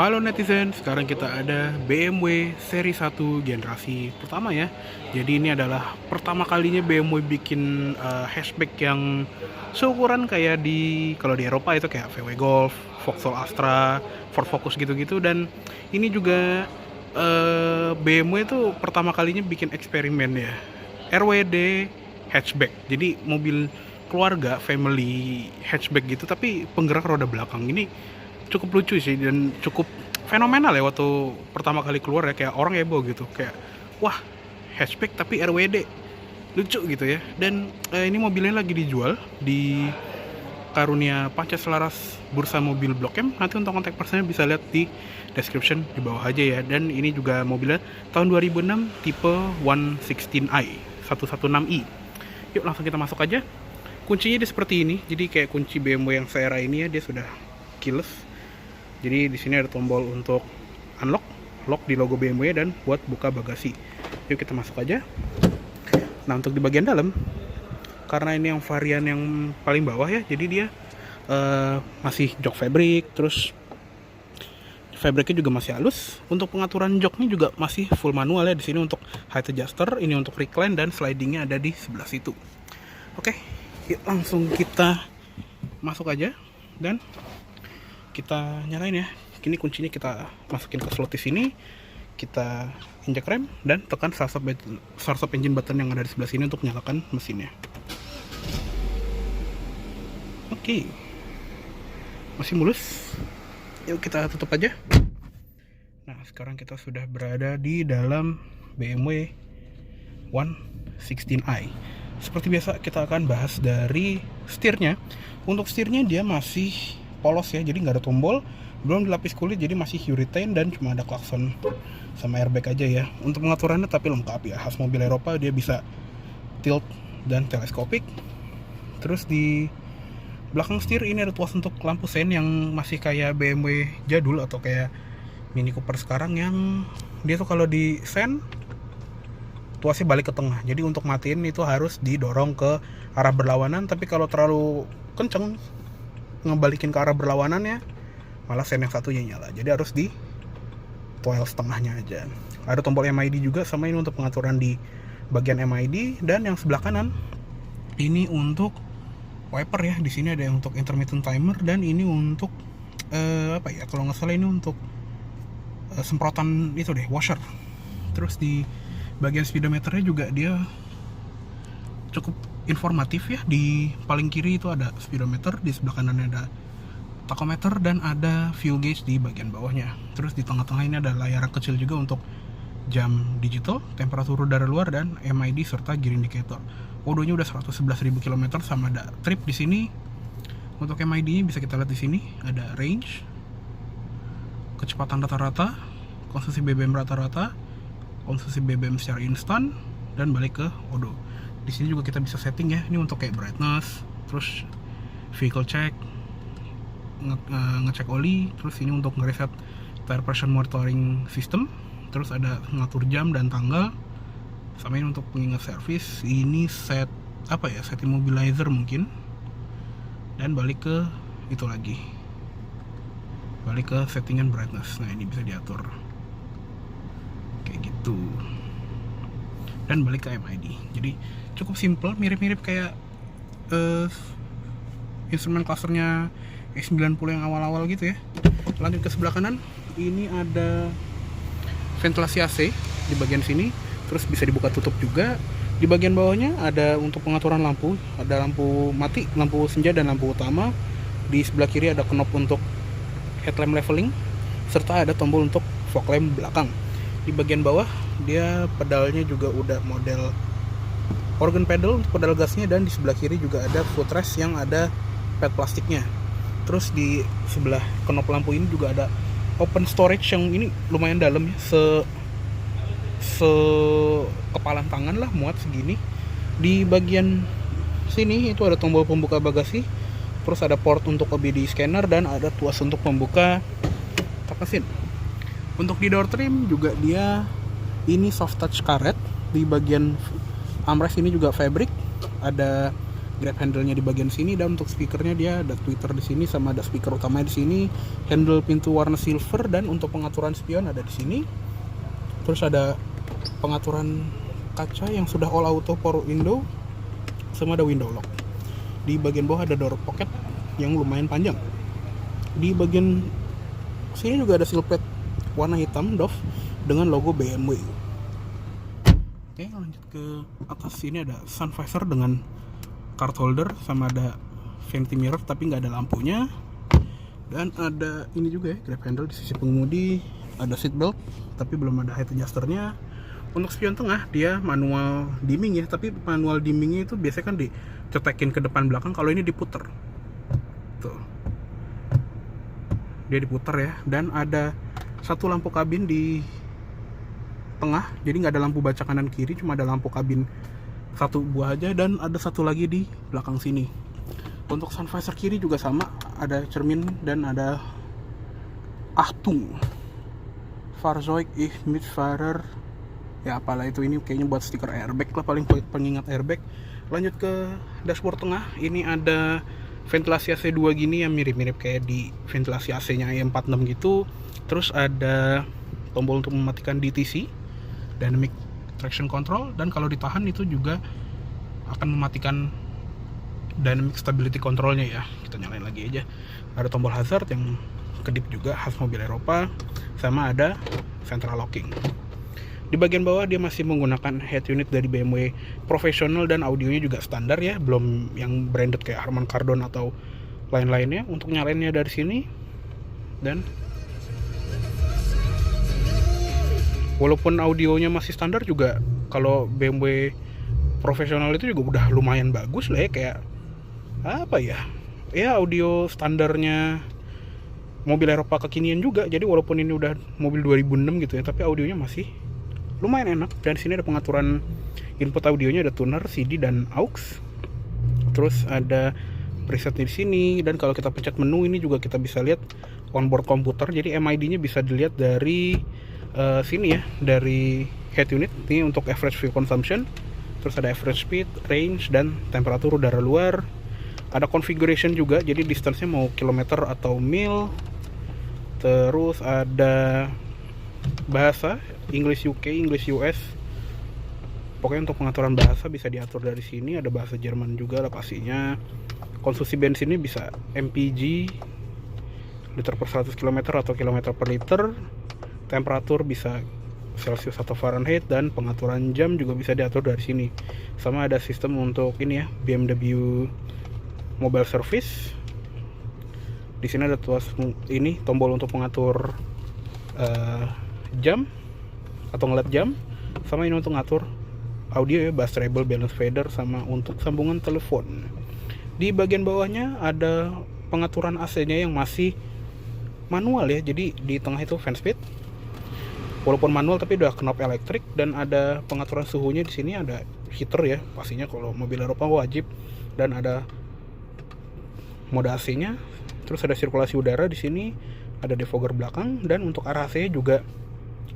Halo netizen, sekarang kita ada BMW seri 1 generasi pertama ya. Jadi ini adalah pertama kalinya BMW bikin hatchback yang seukuran kayak kalau di Eropa itu kayak VW Golf, Vauxhall Astra, Ford Focus gitu-gitu. Dan ini juga BMW itu pertama kalinya bikin eksperimen ya, RWD hatchback. Jadi mobil keluarga, family hatchback gitu, tapi penggerak roda belakang. Ini cukup lucu sih dan cukup fenomenal ya waktu pertama kali keluar ya, kayak orang heboh gitu, kayak wah, hatchback tapi RWD, lucu gitu ya. Dan ini mobilnya lagi dijual di Karunia Pancaselaras Bursa Mobil Blok M. Nanti untuk kontak personnya bisa lihat di description di bawah aja ya. Dan ini juga mobilnya tahun 2006 tipe 116i 116i. Yuk langsung kita masuk aja. Kuncinya dia seperti ini, jadi kayak kunci BMW yang seera ini ya, dia sudah keyless. Jadi di sini ada tombol untuk unlock, lock di logo BMW dan buat buka bagasi. Yuk kita masuk aja. Nah, untuk di bagian dalam, karena ini yang varian yang paling bawah ya, jadi dia masih jok fabric, terus fabricnya juga masih halus. Untuk pengaturan joknya juga masih full manual ya. Di sini untuk height adjuster, ini untuk recline, dan slidingnya ada di sebelah situ. Oke, yuk langsung kita masuk aja dan kita nyalain ya. Kini kuncinya kita masukin ke slot di sini, kita injek rem dan tekan start stop engine button yang ada di sebelah sini untuk nyalakan mesinnya. Oke, masih mulus. Yuk kita tutup aja. Nah, sekarang kita sudah berada di dalam BMW 116i. Seperti biasa kita akan bahas dari setirnya. Untuk setirnya dia masih polos ya, jadi nggak ada tombol, belum dilapis kulit, jadi masih urethane dan cuma ada klakson sama airbag aja ya. Untuk pengaturannya tapi lengkap ya, khas mobil Eropa, dia bisa tilt dan teleskopik. Terus di belakang setir ini ada tuas untuk lampu sein yang masih kayak BMW jadul atau kayak Mini Cooper sekarang, yang dia tuh kalau di sein tuasnya balik ke tengah, jadi untuk matiin itu harus didorong ke arah berlawanan. Tapi kalau terlalu kenceng ngebalikin ke arah berlawanannya, malah sen yang satunya nyala, jadi harus di toel setengahnya aja. Ada tombol MID juga, sama ini untuk pengaturan di bagian MID. Dan yang sebelah kanan ini untuk wiper ya. Di sini ada yang untuk intermittent timer, dan ini untuk apa ya, kalau nggak salah ini untuk semprotan itu deh, washer. Terus di bagian speedometernya juga dia cukup informatif ya. Di paling kiri itu ada speedometer, di sebelah kanan ada tachometer, dan ada fuel gauge di bagian bawahnya. Terus di tengah-tengah ini ada layar kecil juga untuk jam digital, temperatur udara luar, dan MID serta gear indicator. Odonya udah 111.000 km, sama ada trip di sini. Untuk MID-nya bisa kita lihat di sini, ada range, kecepatan rata-rata, konsumsi BBM rata-rata, konsumsi BBM secara instan, dan balik ke odo. Di sini juga kita bisa setting ya, ini untuk kayak brightness, terus vehicle check, ngecek oli, terus ini untuk ngereset tire pressure monitoring system, terus ada ngatur jam dan tanggal, sama ini untuk pengingat servis. Ini set apa ya, set immobilizer mungkin, dan balik ke itu lagi, balik ke settingan brightness. Nah, ini bisa diatur kayak gitu, dan balik ke MID. Jadi cukup simple, mirip-mirip kayak instrumen clusternya E90 yang awal-awal gitu ya. Lanjut ke sebelah kanan, ini ada ventilasi AC di bagian sini, terus bisa dibuka tutup juga. Di bagian bawahnya ada untuk pengaturan lampu, ada lampu mati, lampu senja, dan lampu utama. Di sebelah kiri ada knob untuk headlamp leveling, serta ada tombol untuk fog lamp belakang. Di bagian bawah dia pedalnya juga udah model organ pedal untuk pedal gasnya, dan di sebelah kiri juga ada footrest yang ada pad plastiknya. Terus di sebelah knob lampu ini juga ada open storage yang ini lumayan dalam ya, se kepalan tangan lah, muat segini. Di bagian sini itu ada tombol pembuka bagasi, terus ada port untuk OBD scanner, dan ada tuas untuk membuka tak mesin. Untuk di door trim juga dia ini soft touch karet. Di bagian armrest ini juga fabric, ada grab handle-nya di bagian sini, dan untuk speakernya dia ada tweeter di sini sama ada speaker utamanya di sini. Handle pintu warna silver, dan untuk pengaturan spion ada di sini. Terus ada pengaturan kaca yang sudah all auto power window sama ada window lock. Di bagian bawah ada door pocket yang lumayan panjang. Di bagian sini juga ada silhouette warna hitam doff dengan logo BMW. Oke, lanjut ke atas. Sini ada sun visor dengan card holder sama ada vanity mirror tapi nggak ada lampunya. Dan ada ini juga ya, grab handle di sisi pengemudi. Ada seat belt tapi belum ada height adjusternya. Untuk spion tengah dia manual dimming ya, tapi manual dimmingnya itu biasanya kan dicetekin ke depan belakang. Kalau ini diputer tuh, dia diputer ya. Dan ada satu lampu kabin di tengah, jadi nggak ada lampu baca kanan kiri, cuma ada lampu kabin satu buah aja. Dan ada satu lagi di belakang sini. Untuk sun visor kiri juga sama, ada cermin dan ada Achtung Fahrzeug ist mit Fahrer, ya apalah itu, ini kayaknya buat stiker airbag lah, paling pengingat airbag. Lanjut ke dashboard tengah, ini ada ventilasi AC 2 gini yang mirip-mirip kayak di ventilasi AC nya E46 gitu. Terus ada tombol untuk mematikan DTC, Dynamic Traction Control, dan kalau ditahan itu juga akan mematikan Dynamic Stability Controlnya ya. Kita nyalain lagi aja. Ada tombol hazard yang kedip juga khas mobil Eropa, sama ada central locking. Di bagian bawah dia masih menggunakan head unit dari BMW profesional dan audionya juga standar ya, belum yang branded kayak Harman Kardon atau lain-lainnya. Untuk nyalainnya dari sini, dan walaupun audionya masih standar juga, kalau BMW profesional itu juga udah lumayan bagus lah ya, kayak apa ya, audio standarnya mobil Eropa kekinian juga. Jadi walaupun ini udah mobil 2006 gitu ya, tapi audionya masih lumayan enak. Dan di sini ada pengaturan input audionya, ada tuner, CD dan aux. Terus ada preset di sini, dan kalau kita pencet menu ini juga kita bisa lihat onboard komputer. Jadi MID-nya bisa dilihat dari sini ya, dari head unit. Ini untuk average fuel consumption. Terus ada average speed, range, dan temperatur udara luar. Ada configuration juga, jadi distance-nya mau kilometer atau mil. Terus ada bahasa English UK, English US. Pokoknya untuk pengaturan bahasa bisa diatur dari sini. Ada bahasa Jerman juga lah pastinya. Konsumsi bensinnya bisa MPG, liter per 100 km atau kilometer per liter. Temperatur bisa Celsius atau Fahrenheit, dan pengaturan jam juga bisa diatur dari sini. Sama ada sistem untuk ini ya, BMW Mobile Service. Di sini ada tuas ini tombol untuk mengatur jam atau ngeliat jam, sama ini untuk ngatur audio ya, bass treble, balance fader, sama untuk sambungan telepon. Di bagian bawahnya ada pengaturan AC-nya yang masih manual ya. Jadi di tengah itu fan speed, walaupun manual tapi udah knob elektrik. Dan ada pengaturan suhunya di sini, ada heater ya pastinya kalau mobil Eropa wajib, dan ada mode AC-nya. Terus ada sirkulasi udara di sini, ada defogger belakang, dan untuk arah AC juga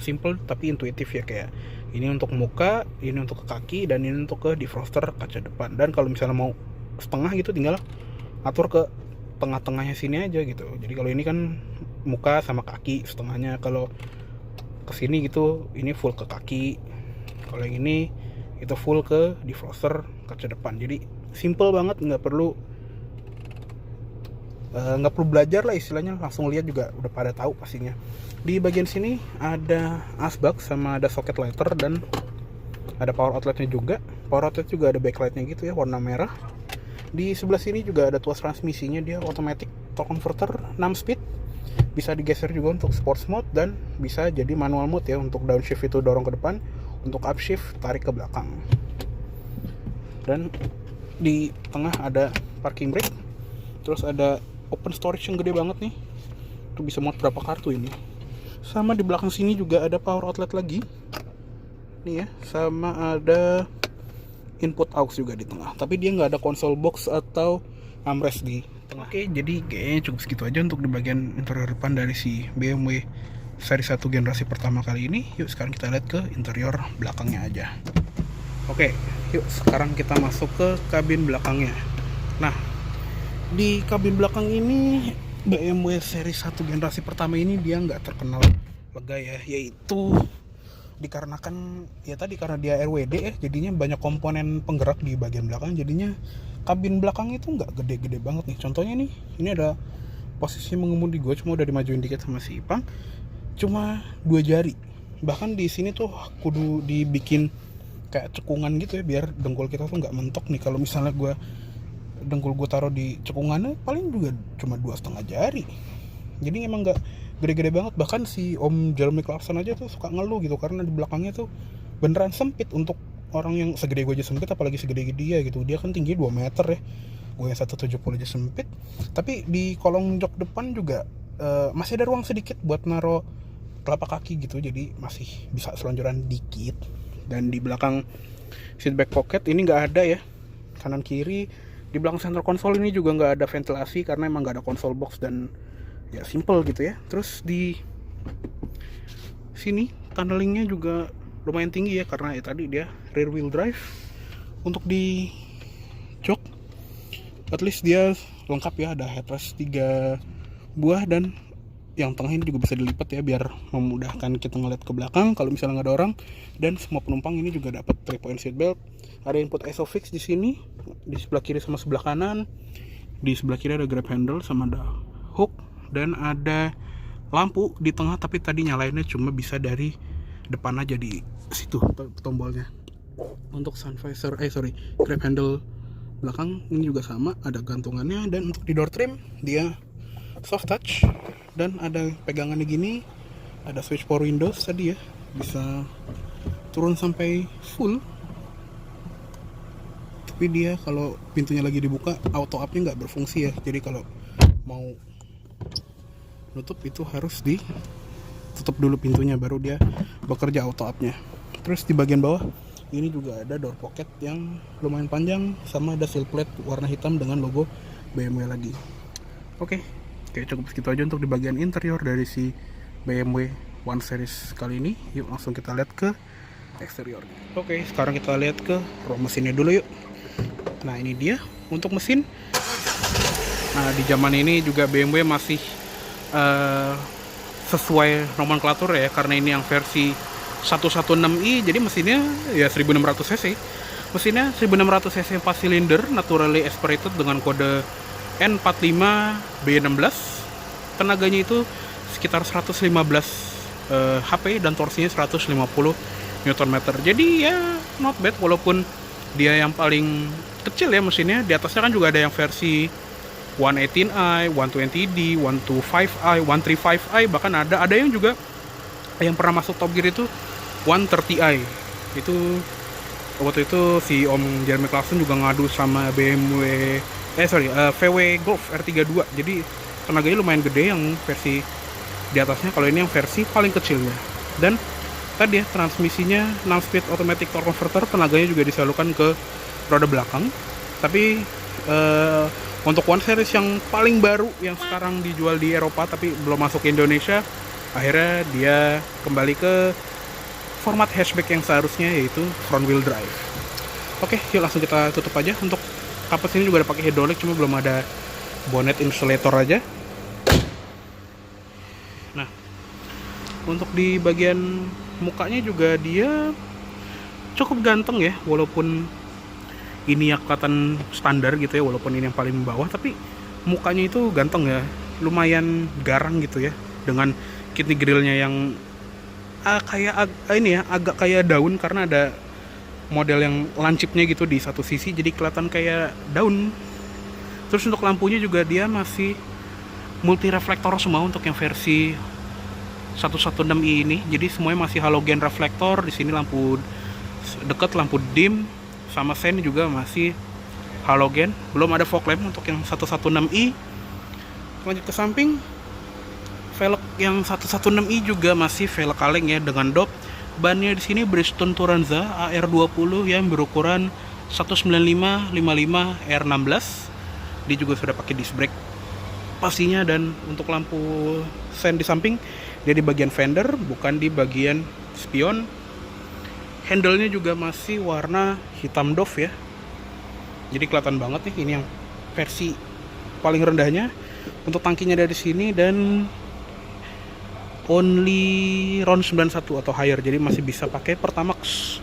simple tapi intuitif ya, kayak ini untuk muka, ini untuk ke kaki, dan ini untuk ke defroster kaca depan. Dan kalau misalnya mau setengah gitu tinggal atur ke tengah-tengahnya sini aja gitu. Jadi kalau ini kan muka sama kaki setengahnya, kalau kesini gitu ini full ke kaki, kalau yang ini itu full ke defroster kaca depan. Jadi simple banget, nggak perlu belajar lah istilahnya, langsung lihat juga udah pada tahu pastinya. Di bagian sini ada asbak sama ada socket lighter, dan ada power outletnya juga. Power outlet juga ada backlightnya gitu ya, warna merah. Di sebelah sini juga ada tuas transmisinya, dia automatic torque converter 6 speed, bisa digeser juga untuk sports mode, dan bisa jadi manual mode ya, untuk downshift itu dorong ke depan, untuk upshift tarik ke belakang. Dan di tengah ada parking brake. Terus ada open storage yang gede banget nih, itu bisa muat berapa kartu ini. Sama di belakang sini juga ada power outlet lagi nih ya, sama ada input aux juga di tengah, tapi dia nggak ada console box atau armrest di tengah. Oke, jadi kayaknya cukup segitu aja untuk di bagian interior depan dari si BMW seri 1 generasi pertama kali ini. Yuk sekarang kita lihat ke interior belakangnya aja. Oke, yuk sekarang kita masuk ke kabin belakangnya. Nah, di kabin belakang ini BMW seri 1 generasi pertama ini dia nggak terkenal lega ya, yaitu dikarenakan ya tadi karena dia RWD ya, jadinya banyak komponen penggerak di bagian belakang, jadinya kabin belakang itu nggak gede-gede banget nih. Contohnya nih, ini ada posisi mengemudi, gue cuma udah dimajuin dikit sama si Ipang, cuma 2 jari. Bahkan di sini tuh kudu dibikin kayak cekungan gitu ya, biar dengkul kita tuh nggak mentok nih. Kalau misalnya dengkul gue taruh di cekungannya paling juga cuma 2,5 jari, jadi emang nggak gede-gede banget. Bahkan si Om Jeremy Clarkson aja tuh suka ngeluh gitu, karena di belakangnya tuh beneran sempit. Untuk orang yang segede gue aja sempit, apalagi segede dia gitu. Dia kan tinggi 2 meter ya, gue yang 170 aja sempit. Tapi di kolong jok depan juga masih ada ruang sedikit buat naro telapak kaki gitu, jadi masih bisa selonjoran dikit. Dan di belakang seat back pocket ini nggak ada ya, kanan kiri. Di belakang center console ini juga nggak ada ventilasi karena emang nggak ada console box, dan ya simple gitu ya. Terus di sini tunnelingnya juga lumayan tinggi ya, karena ya tadi dia rear wheel drive. Untuk di jok at least dia lengkap ya, ada headrest 3 buah, dan yang tengah ini juga bisa dilipat ya, biar memudahkan kita ngeliat ke belakang kalau misalnya nggak ada orang. Dan semua penumpang ini juga dapat 3-point seat belt. Ada input ISOFIX di sini, di sebelah kiri sama sebelah kanan. Di sebelah kiri ada grab handle sama ada hook, dan ada lampu di tengah, tapi tadi nyalainnya cuma bisa dari depan aja, di situ tombolnya. Untuk sun visor, grab handle belakang ini juga sama, ada gantungannya. Dan untuk di door trim dia soft touch, dan ada pegangannya gini. Ada switch power windows tadi ya, bisa turun sampai full. Tapi dia kalau pintunya lagi dibuka, auto up-nya nggak berfungsi ya, jadi kalau mau nutup itu harus ditutup dulu pintunya, baru dia bekerja auto up-nya. Terus di bagian bawah ini juga ada door pocket yang lumayan panjang, sama ada sill plate warna hitam dengan logo BMW lagi. Oke, cukup segitu aja untuk di bagian interior dari si BMW 1 Series kali ini. Yuk langsung kita lihat ke eksteriornya. Oke, sekarang kita lihat ke ruang mesinnya dulu yuk. Nah ini dia untuk mesin. Nah di zaman ini juga BMW masih sesuai nomenklatur ya, karena ini yang versi 116i, jadi mesinnya ya 1600 cc. Mesinnya 1600 cc 4 silinder naturally aspirated dengan kode N45B16. Tenaganya itu sekitar 115 HP dan torsinya 150 Nm. Jadi ya not bad, walaupun dia yang paling kecil ya mesinnya. Di atasnya kan juga ada yang versi 118i, 120D, 125i, 135i, bahkan ada yang juga yang pernah masuk Top Gear itu 130i. Itu waktu itu si Om Jeremy Clarkson juga ngadu sama BMW VW Golf R32. Jadi tenaganya lumayan gede yang versi di atasnya, kalau ini yang versi paling kecilnya. Dan tadi ya transmisinya 6 speed automatic torque converter, tenaganya juga disalurkan ke roda belakang. Tapi untuk 1 Series yang paling baru yang sekarang dijual di Eropa tapi belum masuk ke Indonesia, akhirnya dia kembali ke format hatchback yang seharusnya, yaitu front wheel drive. Oke, yuk langsung kita tutup aja. Untuk kapas ini juga ada pakai hidrolik, cuma belum ada bonnet insulator aja. Nah, untuk di bagian mukanya juga dia cukup ganteng ya, walaupun ini ya kelihatan standar gitu ya, walaupun ini yang paling bawah, tapi mukanya itu ganteng ya, lumayan garang gitu ya, dengan kidney grillnya yang kayak ini ya, agak kayak daun, karena ada model yang lancipnya gitu di satu sisi, jadi kelihatan kayak daun. Terus untuk lampunya juga dia masih multi reflektor semua untuk yang versi 116i ini, jadi semuanya masih halogen reflektor. Di sini lampu dekat, lampu dim, sama sen juga masih halogen. Belum ada fog lamp untuk yang 116i. Lanjut ke samping, velg yang 116i juga masih velg kaleng ya, dengan dop. Bannya di sini Bridgestone Turanza AR20 yang berukuran 195/55 R16. Dia juga sudah pakai disc brake pastinya. Dan untuk lampu sen di samping, dia di bagian fender, bukan di bagian spion. Handle-nya juga masih warna hitam doff ya, jadi kelihatan banget nih, ini yang versi paling rendahnya. Untuk tangkinya dari sini dan only RON 91 atau higher, jadi masih bisa pakai Pertamax.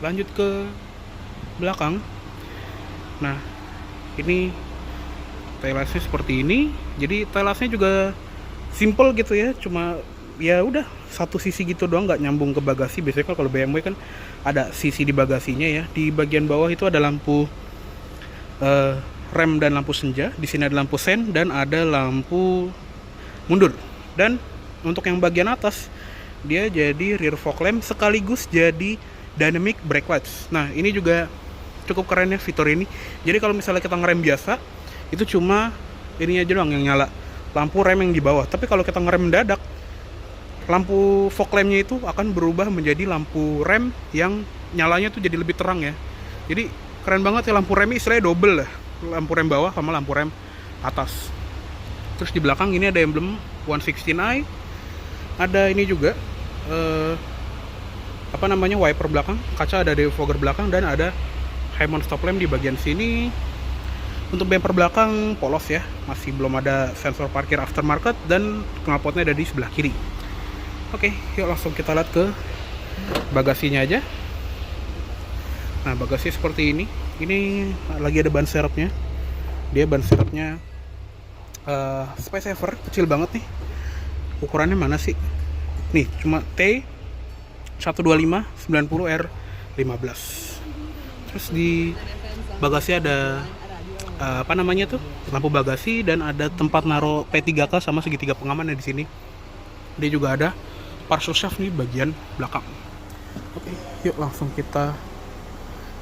Lanjut ke belakang. Nah, ini taillights-nya seperti ini. Jadi taillights-nya juga simple gitu ya, cuma ya udah satu sisi gitu doang, nggak nyambung ke bagasi. Biasanya kalau BMW kan ada sisi di bagasinya ya. Di bagian bawah itu ada lampu rem dan lampu senja. Di sini ada lampu sen dan ada lampu mundur. Dan untuk yang bagian atas dia jadi rear fog lamp sekaligus jadi dynamic brake lights. Nah, ini juga cukup keren ya fitur ini. Jadi kalau misalnya kita ngerem biasa, itu cuma ini aja doang yang nyala, lampu rem yang di bawah. Tapi kalau kita ngerem mendadak, lampu fog lampnya itu akan berubah menjadi lampu rem yang nyalanya tuh jadi lebih terang ya. Jadi keren banget ya, lampu rem istilahnya double lah, lampu rem bawah sama lampu rem atas. Terus di belakang ini ada emblem 116i, ada ini juga wiper belakang, kaca ada defogger belakang, dan ada high mount stop lamp di bagian sini. Untuk bumper belakang polos ya, masih belum ada sensor parkir aftermarket, dan knalpotnya ada di sebelah kiri. Oke, yuk langsung kita lihat ke bagasinya aja. Nah, bagasi seperti ini. Ini lagi ada ban serepnya. Dia ban serepnya space saver, kecil banget nih. Ukurannya mana sih? Nih, cuma T125/90R15. Terus di bagasi ada lampu bagasi, dan ada tempat naruh P3K sama segitiga pengaman di sini. Dia juga ada parcel shaft nih bagian belakang. Oke, yuk langsung kita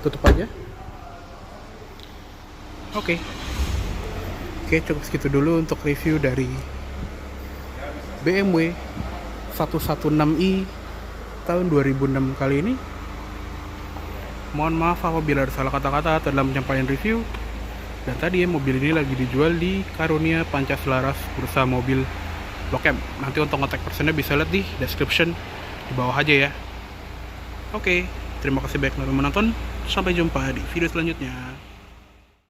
tutup aja. Oke, cukup segitu dulu untuk review dari BMW 116i tahun 2006 kali ini. Mohon maaf apabila ada salah kata-kata dalam penyampaian review. Dan tadi ya, mobil ini lagi dijual di Karunia Pancaselaras Bursa Mobil Blok M. Nanti untuk kontak personnya bisa lihat di description di bawah aja ya. Oke, terima kasih banyak telah menonton. Sampai jumpa di video selanjutnya.